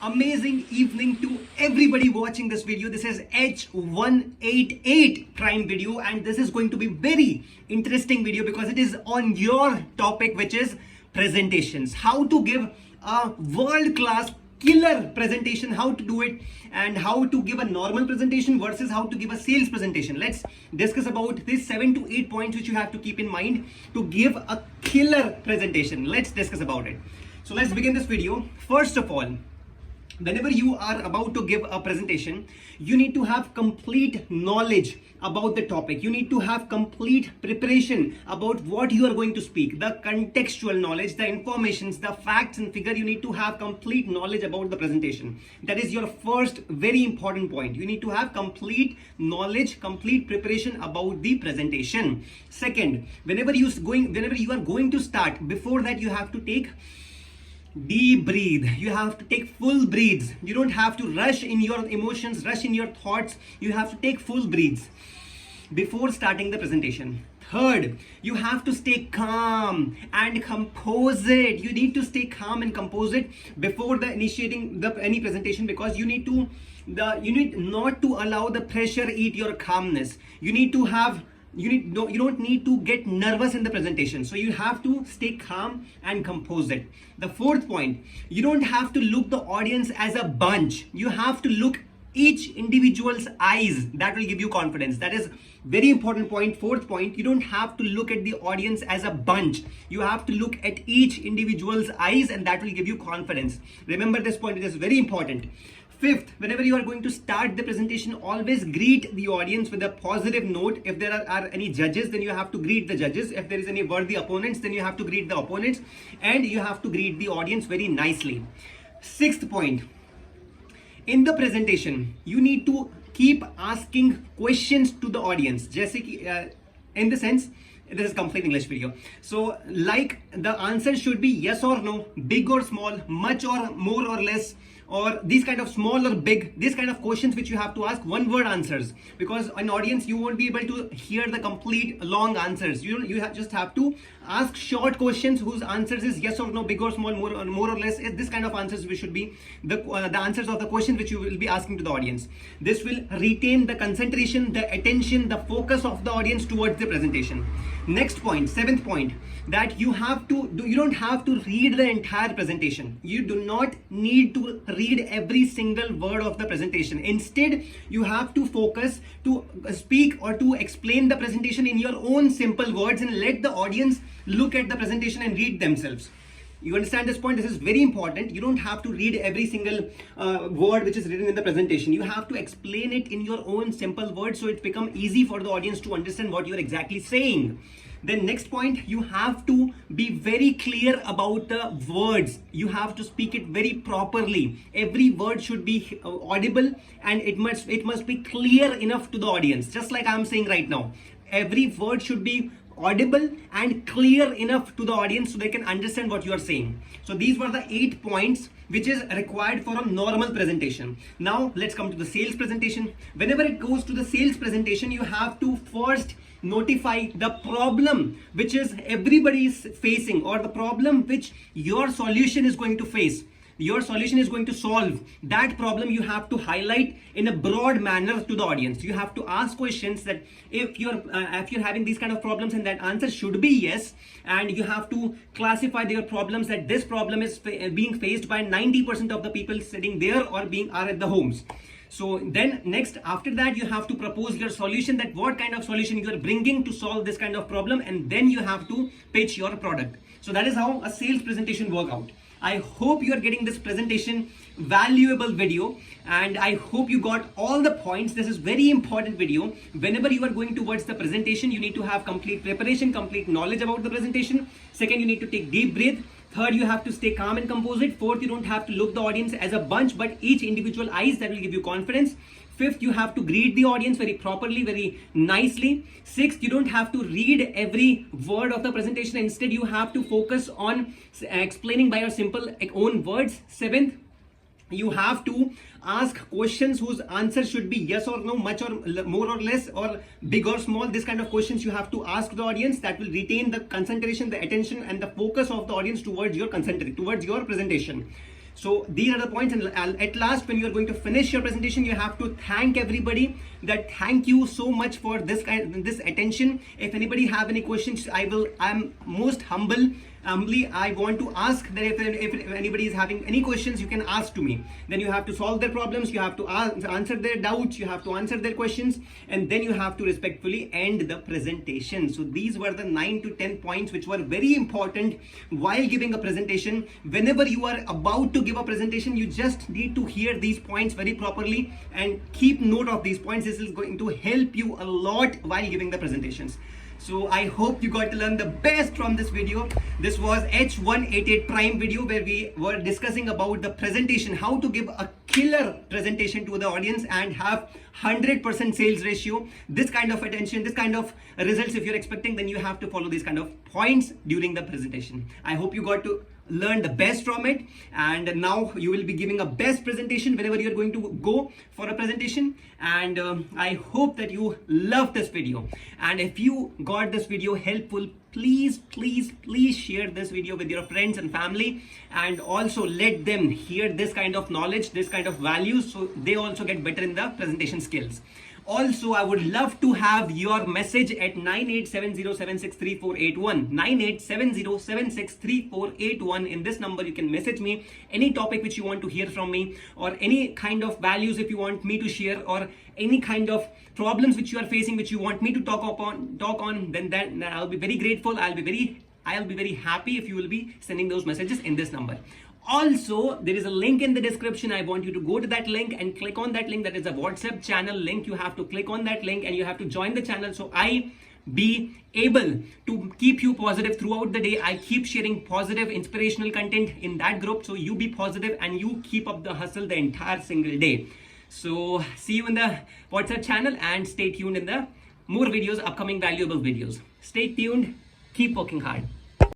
Amazing evening to everybody watching this video. This is H188 crime video, and this is going to be very interesting video because it is on your topic, which is presentations. How to give a world-class killer presentation, how to do it, and how to give a normal presentation versus how to give a sales presentation. Let's discuss about these 7 to 8 points which you have to keep in mind to give a killer presentation. Let's discuss about it. So let's begin this video. First of all, whenever you are about to give a presentation, you need to have complete knowledge about the topic. You need to have complete preparation about what you are going to speak, the contextual knowledge, the informations, the facts and figure. You need to have complete knowledge about the presentation. That is your first very important point. You need to have complete knowledge, complete preparation about the presentation. Second, whenever you are going to start, before that you have to take deep breathe. You have to take full breaths. You don't have to rush in your emotions, rush in your thoughts. You have to take full breaths before starting the presentation. Third, you have to stay calm and composite. You need to stay calm and composite before initiating any presentation, because you need not to allow the pressure eat your calmness. You don't need to get nervous in the presentation. So you have to stay calm and composite. The fourth point, you don't have to look the audience as a bunch. You have to look each individual's eyes. That will give you confidence. That is very important point. Fourth point, you don't have to look at the audience as a bunch. You have to look at each individual's eyes, and that will give you confidence. Remember this point, it is very important. Fifth, whenever you are going to start the presentation, always greet the audience with a positive note. If there are any judges, then you have to greet the judges. If there is any worthy opponents, then you have to greet the opponents, and you have to greet the audience very nicely. Sixth point, in the presentation, you need to keep asking questions to the audience. In the sense, this is complete English video. So like the answer should be yes or no, big or small, much or more or less, or these kind of small or big, these kind of questions which you have to ask one word answers, because an audience you won't be able to hear the complete long answers. Just have to ask short questions whose answers is yes or no, big or small, more or less. This kind of answers which should be the answers of the questions which you will be asking to the audience. This will retain the concentration, the attention, the focus of the audience towards the presentation. Next point, seventh point, that you don't have to read the entire presentation. You do not need to read every single word of the presentation. Instead, you have to focus to speak or to explain the presentation in your own simple words, and let the audience look at the presentation and read themselves. You understand this point? This is very important. You don't have to read every single word which is written in the presentation. You have to explain it in your own simple words, so it becomes easy for the audience to understand what you're exactly saying. Then next point, you have to be very clear about the words. You have to speak it very properly. Every word should be audible, and it must be clear enough to the audience. Just like I'm saying right now, every word should be audible and clear enough to the audience so they can understand what you are saying. So these were the 8 points which is required for a normal presentation. Now let's come to the sales presentation. Whenever it goes to the sales presentation, you have to first notify the problem which is everybody is facing, or the problem which your solution is going to face. Your solution is going to solve that problem. You have to highlight in a broad manner to the audience. You have to ask questions that if you're having these kind of problems, and that answer should be yes, and you have to classify their problems, that this problem is being faced by 90% of the people sitting there or are at the homes. So then next, after that, you have to propose your solution, that what kind of solution you are bringing to solve this kind of problem, and then you have to pitch your product. So that is how a sales presentation works out. I hope you are getting this presentation valuable video, and I hope you got all the points. This is very important video. Whenever you are going towards the presentation, you need to have complete preparation, complete knowledge about the presentation. Second, you need to take deep breath. Third, you have to stay calm and composite. Fourth, you don't have to look the audience as a bunch, but each individual eyes. That will give you confidence. Fifth, you have to greet the audience very properly, very nicely. Sixth, you don't have to read every word of the presentation. Instead, you have to focus on explaining by your simple own words. Seventh, you have to ask questions whose answer should be yes or no, much or more or less, or big or small. This kind of questions you have to ask the audience. That will retain the concentration, the attention, and the focus of the audience towards your presentation. So these are the points, and at last, when you are going to finish your presentation, you have to thank everybody. That thank you so much for this attention. If anybody have any questions, I'm most humbly I want to ask that if anybody is having any questions, you can ask to me. Then you have to solve their problems, you have to answer their doubts, you have to answer their questions, and then you have to respectfully end the presentation. So these were the 9 to 10 points which were very important while giving a presentation. Whenever you are about to give a presentation, you just need to hear these points very properly and keep note of these points. This is going to help you a lot while giving the presentations. So I hope you got to learn the best from this video. This was H188 Prime video where we were discussing about the presentation, how to give a killer presentation to the audience and have 100% sales ratio. This kind of attention, this kind of results if you're expecting, then you have to follow these kind of points during the presentation. I hope you got to learn the best from it, and now you will be giving a best presentation whenever you're going to go for a presentation. And I hope that you love this video, and if you got this video helpful, please share this video with your friends and family, and also let them hear this kind of knowledge, this kind of values, so they also get better in the presentation skills. Also, I would love to have your message at 9870763481. 9870763481. In this number, you can message me any topic which you want to hear from me, or any kind of values if you want me to share, or any kind of problems which you are facing which you want me to talk on. Then I'll be very grateful. I'll be very happy if you will be sending those messages in this number. Also, there is a link in the description. I want you to go to that link and click on that link. That is a WhatsApp channel link. You have to click on that link and you have to join the channel, so I be able to keep you positive throughout the day. I keep sharing positive inspirational content in that group, so you be positive and you keep up the hustle the entire single day. So see you in the WhatsApp channel, and stay tuned in the more videos, upcoming valuable videos. Stay tuned, keep working hard.